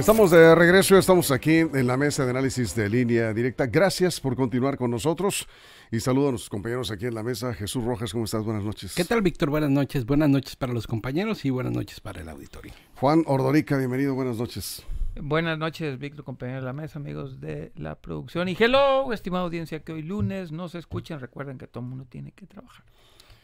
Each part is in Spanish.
Estamos de regreso, estamos aquí en la mesa de análisis de Línea Directa. Gracias por continuar con nosotros y saludo a nuestros compañeros aquí en la mesa. Jesús Rojas, ¿cómo estás? Buenas noches. ¿Qué tal, Víctor? Buenas noches para los compañeros y buenas noches para el auditorio. Juan Ordorica, bienvenido, buenas noches. Buenas noches, Víctor, compañero de la mesa, amigos de la producción. Y hello, estimada audiencia, que hoy lunes nos escuchen. Recuerden que todo el mundo tiene que trabajar.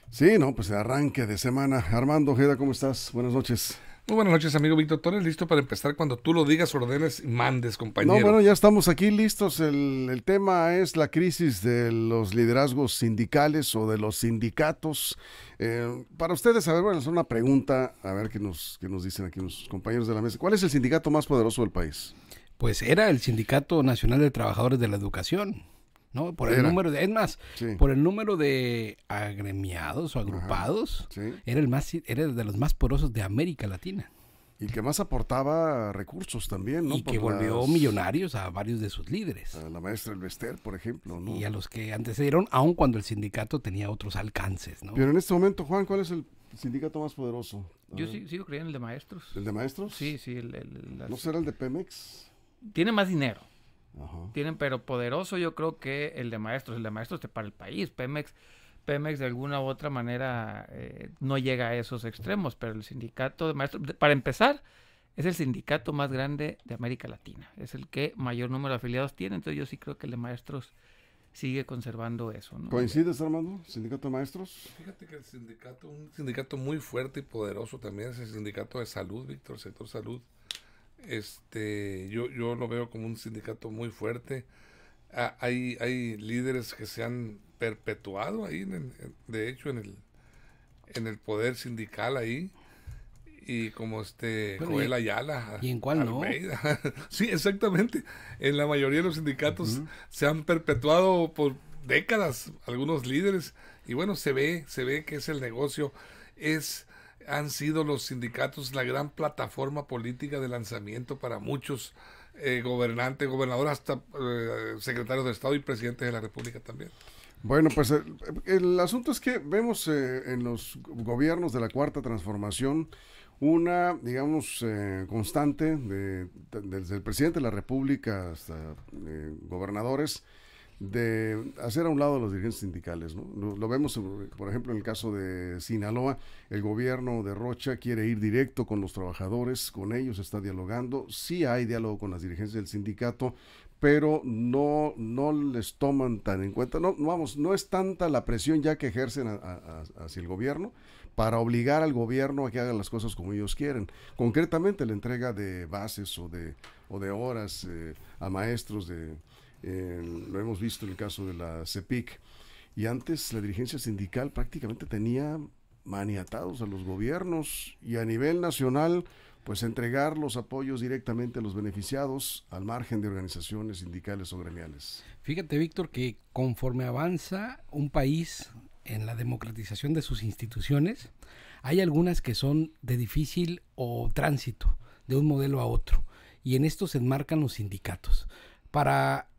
Sí, no, pues arranque de semana. Armando Ojeda, ¿cómo estás? Buenas noches. Muy buenas noches, amigo Víctor Torres, listo para empezar cuando tú lo digas, ordenes y mandes, compañero. No, bueno, ya estamos aquí listos. El tema es la crisis de los liderazgos sindicales o de los sindicatos. Para ustedes, a ver, voy a hacer una pregunta, a ver qué nos dicen aquí los compañeros de la mesa. ¿Cuál es el sindicato más poderoso del país? Pues era el Sindicato Nacional de Trabajadores de la Educación, ¿no? Por el número de, es más, Sí. por el número de agremiados o agrupados, Sí. era de los más poderosos de América Latina. Y que más aportaba recursos también, ¿no? Y que Por volvió millonarios a varios de sus líderes. a la maestra Elvester, por ejemplo, ¿no? Y a los que antecedieron, aun cuando el sindicato tenía otros alcances, ¿no? Pero en este momento, Juan, ¿cuál es el sindicato más poderoso? A Yo ver, sigo creyendo en el de maestros. ¿el de maestros? Sí, ¿No será el de Pemex? Tiene más dinero, Ajá. pero poderoso yo creo que el de maestros. El de maestros te para el país. Pemex de alguna u otra manera no llega a esos extremos, pero el sindicato de maestros, para empezar, es el sindicato más grande de América Latina. Es el que mayor número de afiliados tiene, entonces yo sí creo que el de maestros sigue conservando eso, ¿no? ¿Coincides, Armando? ¿Sindicato de maestros? Fíjate que un sindicato muy fuerte y poderoso también es el sindicato de salud, Víctor, el sector salud. Yo lo veo como un sindicato muy fuerte. Hay líderes que se han perpetuado ahí, de hecho, en el poder sindical ahí. Y como Bueno, Joel Ayala, ¿y en cuál no? Almeida. Sí, exactamente. En la mayoría de los sindicatos se han perpetuado por décadas algunos líderes. Y bueno, se ve que es el negocio. Han sido los sindicatos la gran plataforma política de lanzamiento para muchos gobernantes, gobernadores, hasta secretarios de Estado y presidentes de la República también. Bueno, pues el asunto es que vemos en los gobiernos de la Cuarta Transformación una, digamos, constante desde el presidente de la República hasta gobernadores, de hacer a un lado a los dirigentes sindicales, ¿no? Lo vemos, por ejemplo, en el caso de Sinaloa, el gobierno de Rocha quiere ir directo con los trabajadores, con ellos está dialogando, sí hay diálogo con las dirigencias del sindicato, pero no les toman tan en cuenta, no es tanta la presión ya que ejercen hacia el gobierno para obligar al gobierno a que haga las cosas como ellos quieren. Concretamente la entrega de bases o de horas a maestros lo hemos visto en el caso de la CEPIC, y antes la dirigencia sindical prácticamente tenía maniatados a los gobiernos y a nivel nacional pues entregar los apoyos directamente a los beneficiados al margen de organizaciones sindicales o gremiales. Fíjate, Víctor, que conforme avanza un país en la democratización de sus instituciones, hay algunas que son de difícil o tránsito de un modelo a otro, y en esto se enmarcan los sindicatos. Para,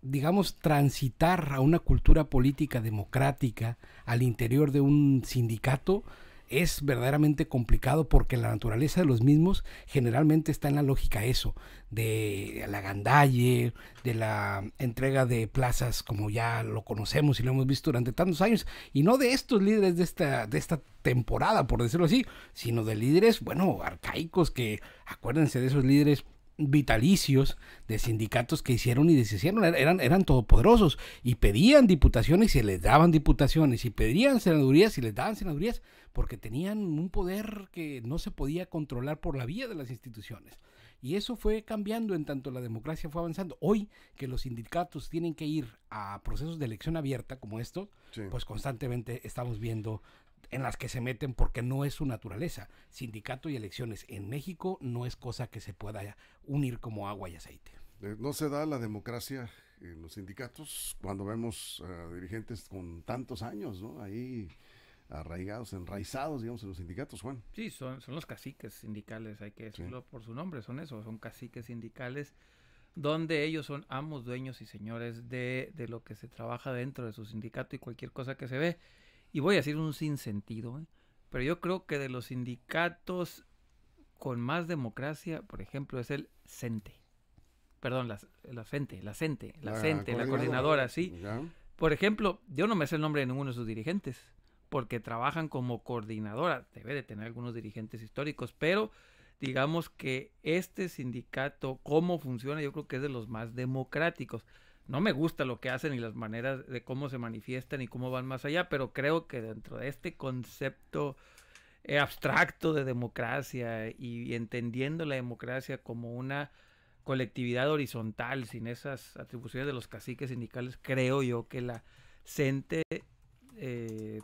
digamos, transitar a una cultura política democrática al interior de un sindicato es verdaderamente complicado, porque la naturaleza de los mismos generalmente está en la lógica de la agandalle, de la entrega de plazas como ya lo conocemos y lo hemos visto durante tantos años, y no de estos líderes de esta temporada, por decirlo así, sino de líderes, bueno, arcaicos, que acuérdense de esos líderes vitalicios de sindicatos que hicieron y deshicieron, eran todopoderosos y pedían diputaciones y se les daban diputaciones, y pedían senadurías y les daban senadurías, porque tenían un poder que no se podía controlar por la vía de las instituciones. Y eso fue cambiando en tanto la democracia fue avanzando. Hoy que los sindicatos tienen que ir a procesos de elección abierta como estos, sí, pues constantemente estamos viendo en las que se meten, porque no es su naturaleza. Sindicato y elecciones en México no es cosa que se pueda unir como agua y aceite. No se da la democracia en los sindicatos cuando vemos dirigentes con tantos años, ¿no? Ahí arraigados, enraizados, digamos, en los sindicatos, Juan. Sí, son los caciques sindicales, hay que decirlo por su nombre, son caciques sindicales, donde ellos son amos, dueños y señores de lo que se trabaja dentro de su sindicato y cualquier cosa que se ve. Y voy a decir un sinsentido, pero yo creo que de los sindicatos con más democracia, por ejemplo, es el CENTE. Perdón, la coordinadora, sí. Ya. Por ejemplo, yo no me sé el nombre de ninguno de sus dirigentes, porque trabajan como coordinadora. Debe de tener algunos dirigentes históricos, pero digamos que este sindicato, cómo funciona, yo creo que es de los más democráticos. No me gusta lo que hacen y las maneras de cómo se manifiestan y cómo van más allá, pero creo que dentro de este concepto abstracto de democracia y entendiendo la democracia como una colectividad horizontal, sin esas atribuciones de los caciques sindicales, creo yo que la CENTE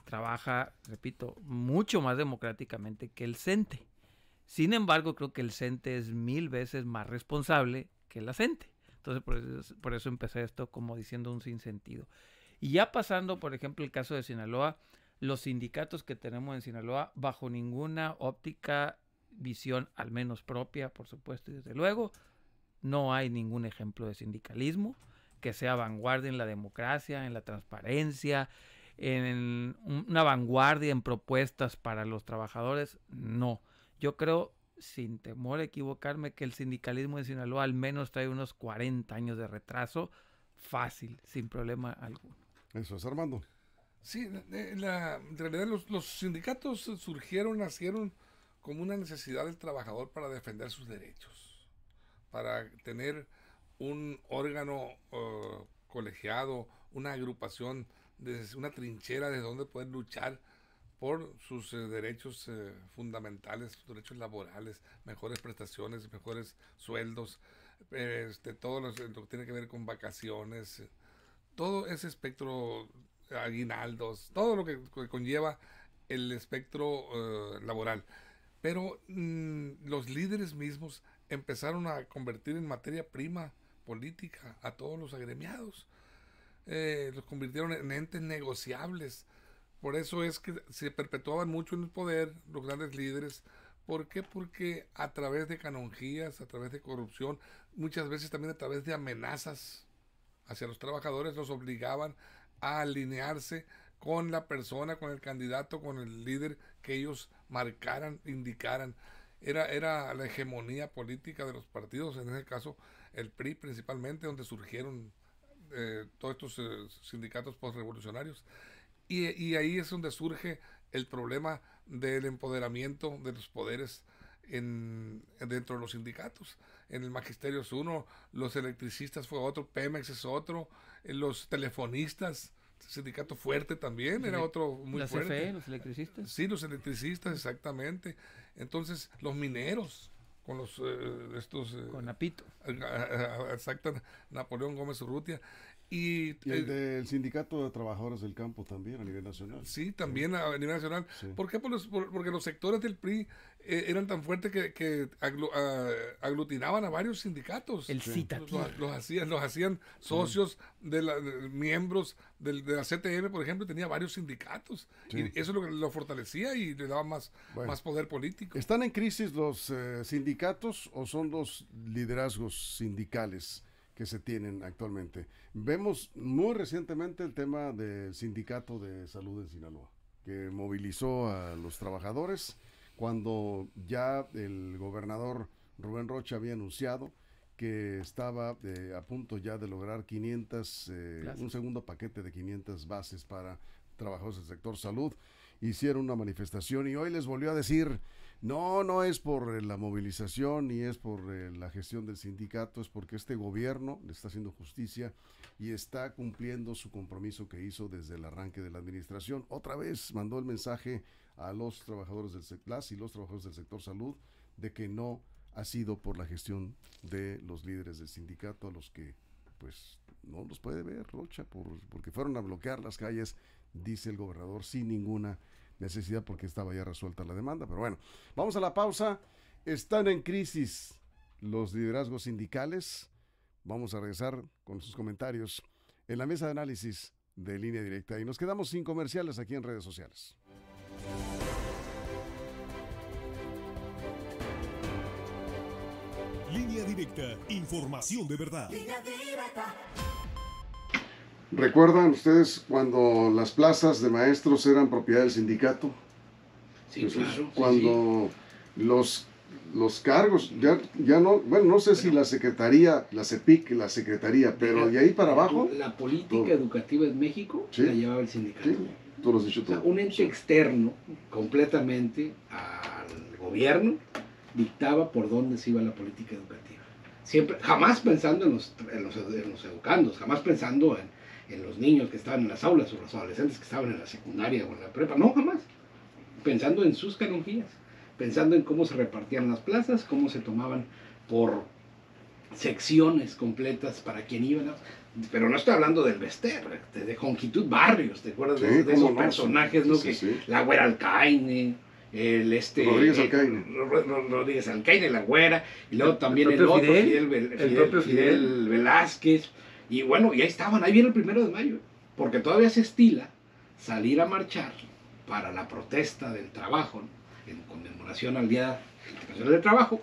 trabaja, repito, mucho más democráticamente que el CENTE. Sin embargo, creo que el CENTE es 1000 veces más responsable que la CENTE. Entonces, por eso empecé esto como diciendo un sinsentido. Y ya pasando, por ejemplo, el caso de Sinaloa, los sindicatos que tenemos en Sinaloa, bajo ninguna óptica, visión, al menos propia, por supuesto, y desde luego, no hay ningún ejemplo de sindicalismo que sea vanguardia en la democracia, en la transparencia, en una vanguardia en propuestas para los trabajadores. No. Yo creo, sin temor a equivocarme, que el sindicalismo en Sinaloa al menos trae unos 40 años de retraso, fácil, sin problema alguno. Eso es, Armando. Sí, en realidad los sindicatos nacieron como una necesidad del trabajador para defender sus derechos, para tener un órgano colegiado, una agrupación, una trinchera desde donde poder luchar por sus derechos fundamentales, sus derechos laborales, mejores prestaciones, mejores sueldos, todo lo que tiene que ver con vacaciones, todo ese espectro, aguinaldos, todo lo que conlleva el espectro laboral. Pero los líderes mismos empezaron a convertir en materia prima política a todos los agremiados. Los convirtieron en entes negociables. Por eso es que se perpetuaban mucho en el poder los grandes líderes. ¿Por qué? Porque a través de canonjías, a través de corrupción, muchas veces también a través de amenazas hacia los trabajadores, los obligaban a alinearse con la persona, con el candidato, con el líder que ellos marcaran, indicaran. Era la hegemonía política de los partidos, en ese caso el PRI principalmente, donde surgieron todos estos sindicatos postrevolucionarios. Y ahí es donde surge el problema del empoderamiento de los poderes dentro de los sindicatos. En el magisterio es uno, los electricistas fue otro, Pemex es otro, los telefonistas, sindicato fuerte también, era otro muy fuerte. ¿La CFE, los electricistas? Sí, los electricistas, exactamente. Entonces, los mineros, con los con Napito. Exacto, Napoleón Gómez Urrutia. Y el del Sindicato de Trabajadores del Campo también a nivel nacional. Sí, también a nivel nacional. Sí. ¿Por qué? Porque los sectores del PRI eran tan fuertes que aglutinaban a varios sindicatos. El citativo. Los hacían socios de miembros de la CTM, por ejemplo, tenía varios sindicatos. Sí. Y eso es lo que lo fortalecía y le daba más poder político. ¿Están en crisis los sindicatos o son los liderazgos sindicales que se tienen actualmente? Vemos muy recientemente el tema del Sindicato de Salud en Sinaloa, que movilizó a los trabajadores cuando ya el gobernador Rubén Rocha había anunciado que estaba a punto ya de lograr un segundo paquete de 500 bases para trabajadores del sector salud. Hicieron una manifestación y hoy les volvió a decir, no es por la movilización ni es por la gestión del sindicato, es porque este gobierno le está haciendo justicia y está cumpliendo su compromiso que hizo desde el arranque de la administración. Otra vez mandó el mensaje a los trabajadores del sector salud de que no ha sido por la gestión de los líderes del sindicato, a los que pues no los puede ver Rocha porque fueron a bloquear las calles, dice el gobernador, sin ninguna necesidad porque estaba ya resuelta la demanda. Pero bueno, vamos a la pausa. Están en crisis los liderazgos sindicales. Vamos a regresar con sus comentarios en la mesa de análisis de Línea Directa y nos quedamos sin comerciales aquí en redes sociales. Línea Directa, información de verdad. Línea Directa. ¿Recuerdan ustedes cuando las plazas de maestros eran propiedad del sindicato? Sí, claro. Cuando los los cargos, ya no, bueno, no sé si la Secretaría, la CEPIC, la Secretaría, pero de ahí para abajo. La política todo. educativa en México Sí. la llevaba el sindicato. Sí, tú lo has dicho O sea, todo. un ente externo completamente al gobierno dictaba por dónde se iba la política educativa. Siempre, jamás pensando en los educandos, jamás pensando en los niños que estaban en las aulas o los adolescentes que estaban en la secundaria o en la prepa, no, jamás. Pensando en sus canonjías, pensando en cómo se repartían las plazas, cómo se tomaban por secciones completas para quien iban. Pero no estoy hablando del Bester, de Jonquitud Barrios, ¿te acuerdas Sí, de cómo esos no, personajes, sí, no? sí, Que sí. la güera Alcaine, Rodríguez Alcaine. Rodríguez Alcaine, la güera, y luego también el propio otro, Fidel, propio Fidel Velázquez, y bueno, y ahí estaban, ahí viene el 1 de mayo, porque todavía se estila salir a marchar para la protesta del trabajo, ¿no? En conmemoración al Día Internacional del Trabajo,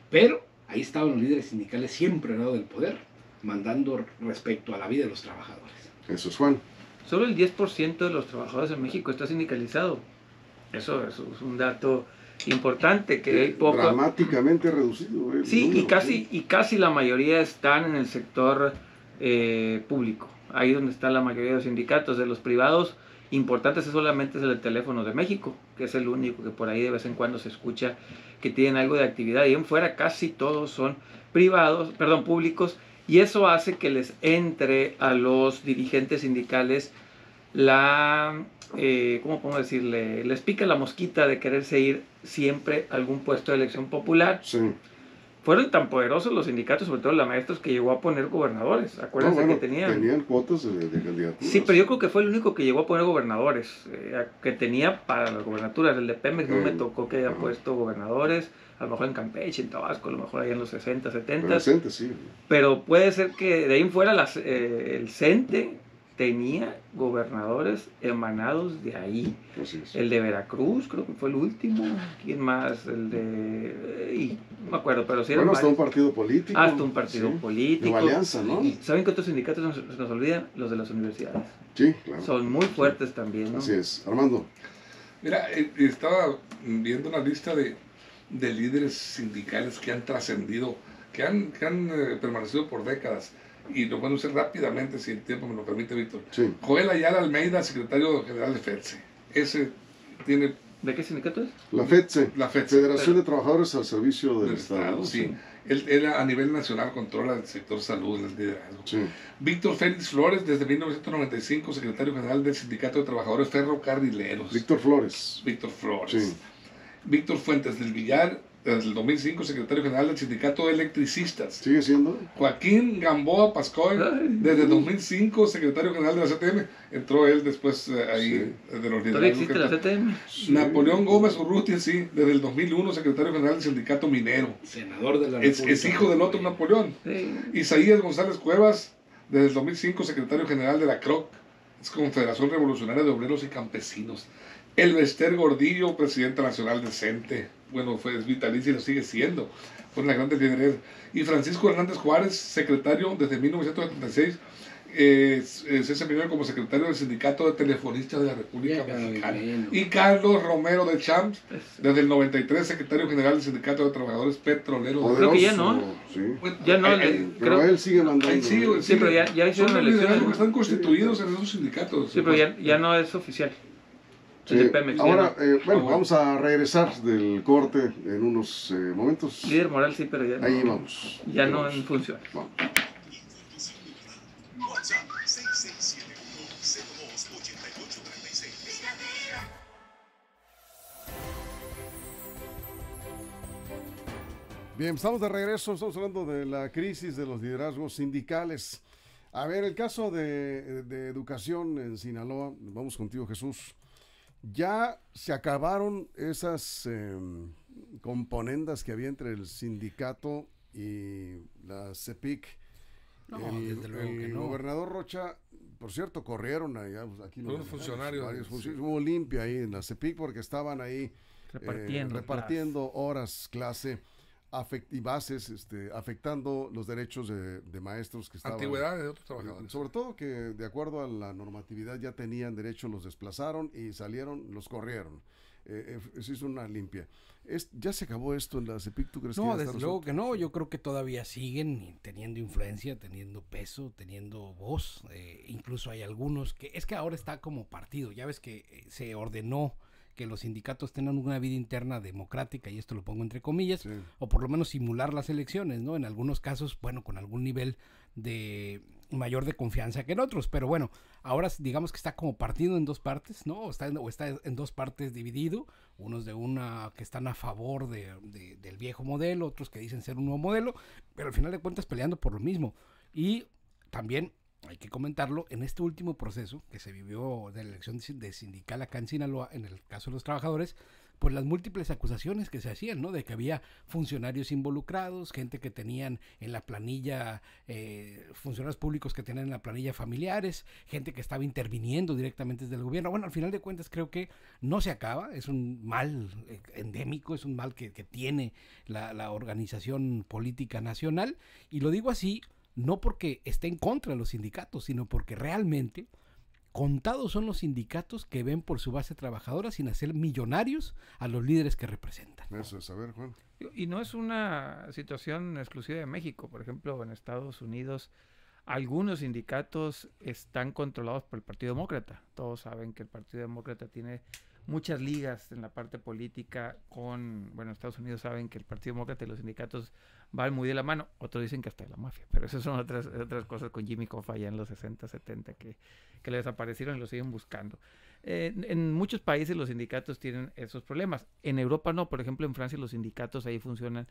pero ahí estaban los líderes sindicales siempre al lado del poder, mandando respecto a la vida de los trabajadores. Eso es Juan. Solo el 10% de los trabajadores en México está sindicalizado. Eso es un dato importante, que hay poco... Dramáticamente reducido. Sí, número, y casi la mayoría están en el sector público. Ahí donde está la mayoría de los sindicatos. De los privados importantes solamente es el de Teléfonos de México, que es el único que por ahí de vez en cuando se escucha que tienen algo de actividad. Y en fuera casi todos son públicos, y eso hace que les entre a los dirigentes sindicales ¿cómo podemos decirle? Les pica la mosquita de quererse ir siempre a algún puesto de elección popular. Sí. Fueron tan poderosos los sindicatos, sobre todo la maestros, que llegó a poner gobernadores. Acuérdense que tenían cuotas de candidaturas. Sí, pero yo creo que fue el único que llegó a poner gobernadores, que tenía para las gobernaturas. El de Pemex no me tocó que haya puesto gobernadores, a lo mejor en Campeche, en Tabasco, a lo mejor ahí en los 60, 70. Presente, sí. Pero puede ser que de ahí en fuera el CENTE tenía gobernadores emanados de ahí. Así es. El de Veracruz, creo que fue el último. ¿Quién más? El de... no me acuerdo, pero sí eran Bueno, hasta un varios. partido político. Hasta un partido sí. político. Nueva Alianza, ¿no? ¿Saben qué otros sindicatos se nos olvidan? Los de las universidades. Sí, claro. Son muy fuertes también, ¿no? Así es. Armando. Mira, estaba viendo una lista de líderes sindicales que han trascendido, que han permanecido por décadas. Y lo puedo hacer rápidamente, si el tiempo me lo permite, Víctor. Sí. Joel Ayala Almeida, secretario general de FEDSE. Ese tiene... ¿De qué sindicato es? La FEDSE. La FEDSE. Federación de Trabajadores al Servicio del Estado. Sí. Él a nivel nacional controla el sector salud, el liderazgo. Sí. Víctor Félix Flores, desde 1995, secretario general del Sindicato de Trabajadores Ferrocarrileros. Víctor Flores. Víctor Flores. Sí. Víctor Fuentes del Villar, desde el 2005, secretario general del Sindicato de Electricistas. ¿Sigue siendo? Joaquín Gamboa Pascoy, desde 2005, secretario general de la CTM. Entró él después ahí de los ¿Todavía liderazgos. existe la CTM? Sí. Napoleón Gómez Urrutia, sí, desde el 2001, secretario general del Sindicato Minero. Senador de la Es República. hijo del otro Napoleón. Sí. Isaías González Cuevas, desde el 2005, secretario general de la CROC, es Confederación Revolucionaria de Obreros y Campesinos. El Bester Gordillo, presidente nacional de CENTE, bueno, es vitalicio y lo sigue siendo, fueron las grandes líderes. Y Francisco Hernández Juárez, secretario desde 1976, se desempeñó como secretario del Sindicato de Telefonistas de la República Mexicana. Y Carlos Romero de Champs, desde el 93, secretario general del Sindicato de Trabajadores Petroleros. Creo que ya no. Sí. Bueno, Ya no, Pero él sigue mandando. ahí sigue, Sí, pero ya hicieron son los elecciones, liderazgos ¿no? que están constituidos en esos sindicatos. Sí, pero ya no es oficial. Sí. El de Pemex, ya Ahora, no. bueno, vamos a regresar del corte en unos momentos. Líder moral sí, pero ya no. Ahí vamos. Ya Ahí no vamos. en función. Vamos. WhatsApp 6671-028836. Bien, estamos de regreso, estamos hablando de la crisis de los liderazgos sindicales. A ver, el caso de educación en Sinaloa, vamos contigo, Jesús. Ya se acabaron esas componendas que había entre el sindicato y la CEPIC. No, desde luego que el no. gobernador Rocha, por cierto, corrieron allá, pues, aquí Algunos funcionarios, varios sí. funcionarios, hubo limpia ahí en la CEPIC porque estaban ahí Repartiendo horas clase y bases, afectando los derechos de maestros que estaban. Antigüedades de otros trabajadores. Sobre todo que de acuerdo a la normatividad ya tenían derecho, los desplazaron y salieron, los corrieron. se hizo una limpia. ¿Ya se acabó esto en la CEPIC? ¿Tú crees que No, ya está desde luego resuelto? que no. Yo creo que todavía siguen teniendo influencia, teniendo peso, teniendo voz. Incluso hay algunos que... Es que ahora está como partido. Ya ves que se ordenó que los sindicatos tengan una vida interna democrática, y esto lo pongo entre comillas, Sí. o por lo menos simular las elecciones, ¿no? En algunos casos, bueno, con algún nivel de mayor de confianza que en otros, pero bueno, ahora digamos que está como partido en dos partes, ¿no? O está en dos partes dividido, unos de una que están a favor del viejo modelo, otros que dicen ser un nuevo modelo, pero al final de cuentas peleando por lo mismo. Y también hay que comentarlo, en este último proceso que se vivió de la elección de sindical acá en Sinaloa, en el caso de los trabajadores, pues las múltiples acusaciones que se hacían, ¿no? De que había funcionarios involucrados, gente que tenían en la planilla, funcionarios públicos que tenían en la planilla familiares, gente que estaba interviniendo directamente desde el gobierno. Bueno, al final de cuentas creo que no se acaba, es un mal endémico, es un mal que tiene la organización política nacional, y lo digo así, no porque esté en contra de los sindicatos, sino porque realmente contados son los sindicatos que ven por su base trabajadora sin hacer millonarios a los líderes que representan. Eso es, a ver, Juan. Y no es una situación exclusiva de México. Por ejemplo, en Estados Unidos, algunos sindicatos están controlados por el Partido Demócrata. Todos saben que el Partido Demócrata tiene muchas ligas en la parte política con, bueno, Estados Unidos saben que el Partido Demócrata y los sindicatos van muy de la mano. Otros dicen que hasta de la mafia, pero esas son otras cosas con Jimmy Hoffa allá en los 60, 70 que le desaparecieron y lo siguen buscando. En muchos países los sindicatos tienen esos problemas. En Europa no, por ejemplo en Francia los sindicatos ahí funcionan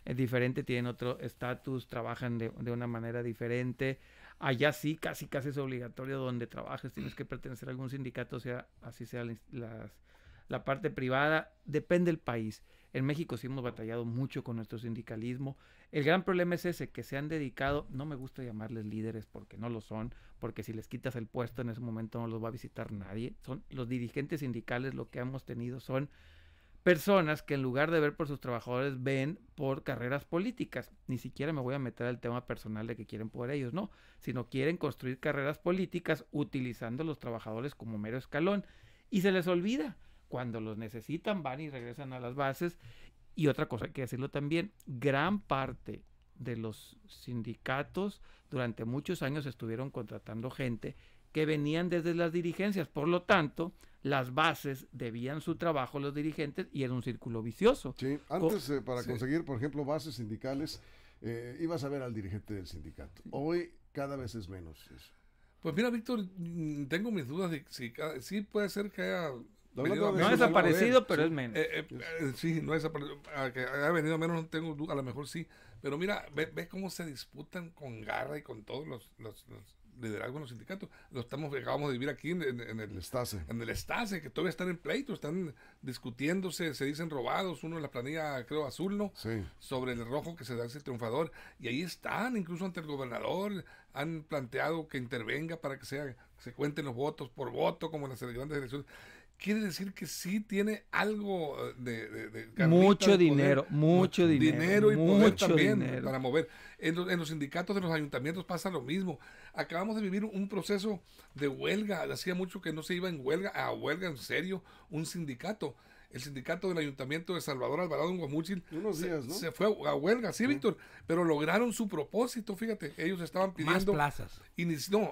diferente, tienen otro estatus, trabajan de una manera diferente. Allá sí, casi es obligatorio donde trabajes, tienes que pertenecer a algún sindicato, sea así sea la parte privada, depende del país. En México sí hemos batallado mucho con nuestro sindicalismo. El gran problema es ese, que se han dedicado, no me gusta llamarles líderes porque no lo son, porque si les quitas el puesto en ese momento no los va a visitar nadie. Son los dirigentes sindicales, lo que hemos tenido son personas que en lugar de ver por sus trabajadores ven por carreras políticas. Ni siquiera me voy a meter al tema personal de que quieren por ellos, no, sino quieren construir carreras políticas utilizando a los trabajadores como mero escalón y se les olvida. Cuando los necesitan van y regresan a las bases. Y otra cosa hay que decirlo también, gran parte de los sindicatos durante muchos años estuvieron contratando gente que venían desde las dirigencias, por lo tanto, las bases debían su trabajo a los dirigentes y era un círculo vicioso. Sí, antes para conseguir, por ejemplo, bases sindicales, ibas a ver al dirigente del sindicato. Hoy cada vez es menos eso. Pues mira, Víctor, tengo mis dudas de si sí puede ser que haya Hablando de No ha eso, desaparecido, pero sí. es menos. Sí, no ha desaparecido. A que haya venido menos no tengo duda, a lo mejor sí. Pero mira, ve cómo se disputan con garra y con todos los liderazgos en los sindicatos. Acabamos de vivir aquí en el Estase. En el Estase, que todavía están en pleito, están discutiéndose, se dicen robados, uno en la planilla, creo, azul, ¿no? Sí. Sobre el rojo que se da ese triunfador. Y ahí están, incluso ante el gobernador, han planteado que intervenga para que se cuenten los votos por voto, como en las grandes elecciones. Quiere decir que sí tiene algo de mucho dinero, mucho dinero y poder mucho también dinero. para mover. En los sindicatos de los ayuntamientos pasa lo mismo. Acabamos de vivir un proceso de huelga. Hacía mucho que no se iba en huelga en serio un sindicato. El sindicato del ayuntamiento de Salvador Alvarado en Guamúchil Unos días, ¿no? se fue a huelga, sí, Víctor, pero lograron su propósito, fíjate, ellos estaban pidiendo Más plazas.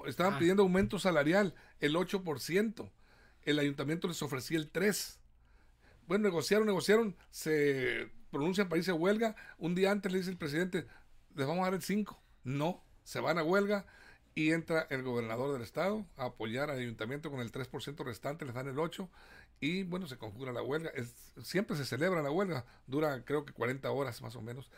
estaban pidiendo aumento salarial, el 8%. El ayuntamiento les ofrecía el 3%. Bueno, negociaron, se pronuncian para irse a huelga. Un día antes le dice el presidente, les vamos a dar el 5%. No, se van a huelga y entra el gobernador del estado a apoyar al ayuntamiento con el 3% restante, les dan el 8% y bueno, se conjura la huelga. Siempre se celebra la huelga, dura creo que 40 horas más o menos.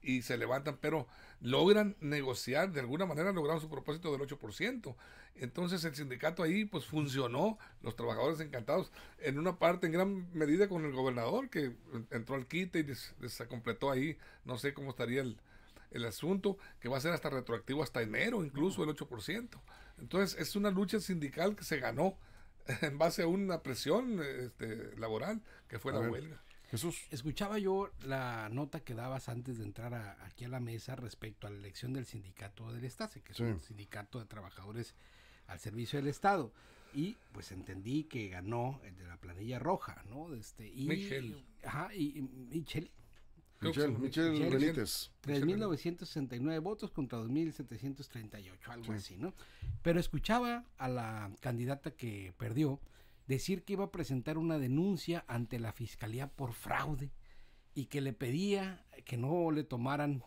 Y se levantan, pero logran negociar, de alguna manera lograron su propósito del 8%. Entonces el sindicato ahí pues funcionó, los trabajadores encantados, en una parte en gran medida con el gobernador que entró al quite y se completó ahí, no sé cómo estaría el asunto, que va a ser hasta retroactivo hasta enero, incluso el 8%. Entonces es una lucha sindical que se ganó en base a una presión laboral que fue la huelga. Jesús. Escuchaba yo la nota que dabas antes de entrar aquí a la mesa respecto a la elección del sindicato del Estase, que es un sindicato de trabajadores al servicio del Estado. y pues entendí que ganó el de la planilla roja, ¿no? Y Michel. Ajá, y Michel. Michel Benítez. 3.969 votos contra 2.738, algo así, ¿no? Pero escuchaba a la candidata que perdió decir que iba a presentar una denuncia ante la Fiscalía por fraude y que le pedía que no le tomaran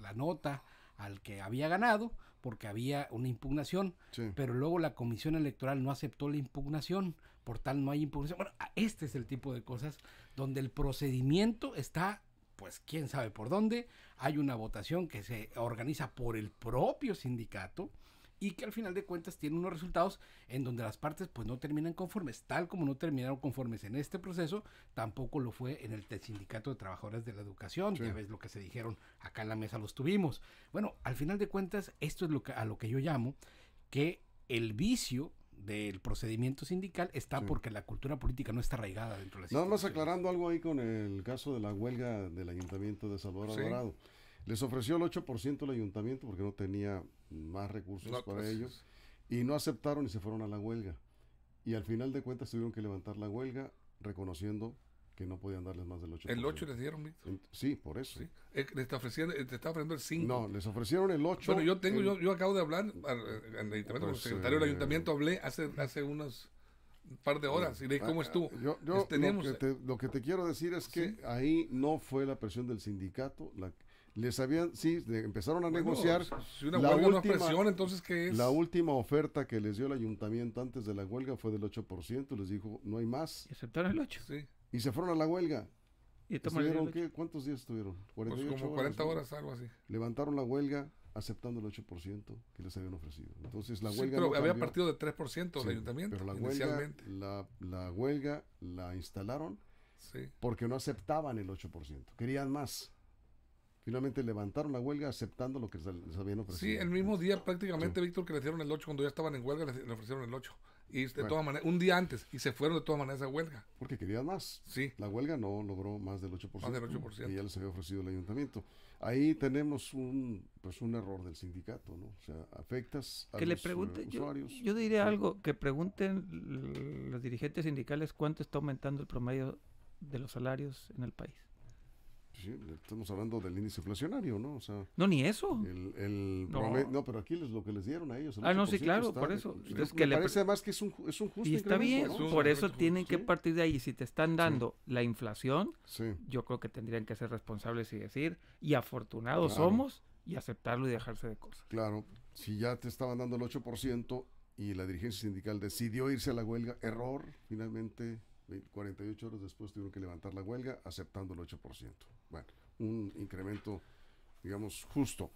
la nota al que había ganado porque había una impugnación, Sí. pero luego la Comisión Electoral no aceptó la impugnación, por tal no hay impugnación. Bueno, este es el tipo de cosas donde el procedimiento está, pues quién sabe por dónde. Hay una votación que se organiza por el propio sindicato y que al final de cuentas tiene unos resultados en donde las partes pues no terminan conformes, tal como no terminaron conformes en este proceso, tampoco lo fue en el Sindicato de Trabajadores de la Educación. Sí. Ya ves lo que se dijeron acá en la mesa, los tuvimos. Bueno, al final de cuentas esto es a lo que yo llamo que el vicio del procedimiento sindical está porque la cultura política no está arraigada dentro de las instituciones. Nada más aclarando algo ahí con el caso de la huelga del Ayuntamiento de Salvador Alvarado. Les ofreció el 8% el ayuntamiento porque no tenía más recursos para ellos y no aceptaron y se fueron a la huelga. Y al final de cuentas tuvieron que levantar la huelga reconociendo que no podían darles más del 8%. ¿El 8 les dieron, Víctor? Sí, por eso. Sí. Te estaba ofreciendo el 5. No, les ofrecieron el 8. Bueno, yo acabo de hablar al ayuntamiento, con el secretario del ayuntamiento, hablé hace unos par de horas y le dije cómo estuvo. Lo que te quiero decir es que ahí no fue la presión del sindicato, les habían, empezaron a negociar. Si una huelga no es presión, entonces ¿qué es? La última oferta que les dio el ayuntamiento antes de la huelga fue del 8%, les dijo, no hay más. Y aceptaron el 8. Sí. Y se fueron a la huelga. ¿Y estuvieron qué? ¿Cuántos días estuvieron? 48 pues como 40 horas, algo así. Levantaron la huelga aceptando el 8% que les habían ofrecido. Entonces la huelga pero no había cambió. partido de 3% del ayuntamiento. Pero la inicialmente. la huelga la instalaron porque no aceptaban el 8%, querían más. Finalmente levantaron la huelga aceptando lo que les habían ofrecido. Sí, el mismo día prácticamente, Víctor, que le dieron el 8, cuando ya estaban en huelga, le ofrecieron el 8. Y de todas maneras, un día antes, y se fueron de todas maneras a huelga. Porque querían más. Sí. La huelga no logró más del 8%. Más del 8%. Que ya les había ofrecido el ayuntamiento. Ahí tenemos un error del sindicato, ¿no? O sea, afectas a que los le pregunten, usuarios. Yo diría algo, que pregunten los dirigentes sindicales cuánto está aumentando el promedio de los salarios en el país. Sí, estamos hablando del índice inflacionario, ¿no? O sea, no, ni eso. No, pero aquí es lo que les dieron a ellos. No, sí, claro, por eso. Entonces, me parece además que es un justo y está bien, ¿no? por eso tienen que partir de ahí. Si te están dando la inflación, yo creo que tendrían que ser responsables y decir, y afortunados somos, y aceptarlo y dejarse de cosas. Claro, si ya te estaban dando el 8% y la dirigencia sindical decidió irse a la huelga, error, finalmente 48 horas después tuvieron que levantar la huelga aceptando el 8%. Bueno, un incremento, digamos, justo.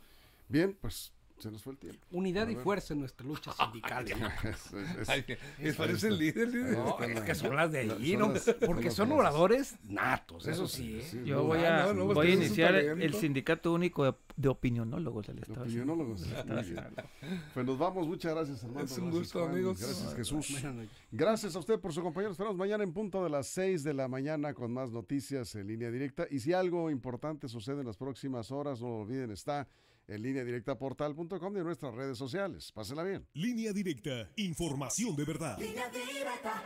Bien, pues se nos fue el tiempo. Unidad y fuerza en nuestra lucha sindical. Parece el líder. No, es que son las de ahí, ¿no? Porque son oradores natos, eso sí. Yo voy a iniciar el Sindicato Único de Opinionólogos del Estado. Opinionólogos. Pues nos vamos, muchas gracias, Armando. Es un gusto, amigos. Gracias, Jesús. Gracias a usted por su compañía. Nos esperamos mañana en punto de las 6 de la mañana con más noticias en Línea Directa. Y si algo importante sucede en las próximas horas, no lo olviden, está en lineadirectaportal.com y en nuestras redes sociales. Pásenla bien. Línea Directa, información de verdad. Línea Directa.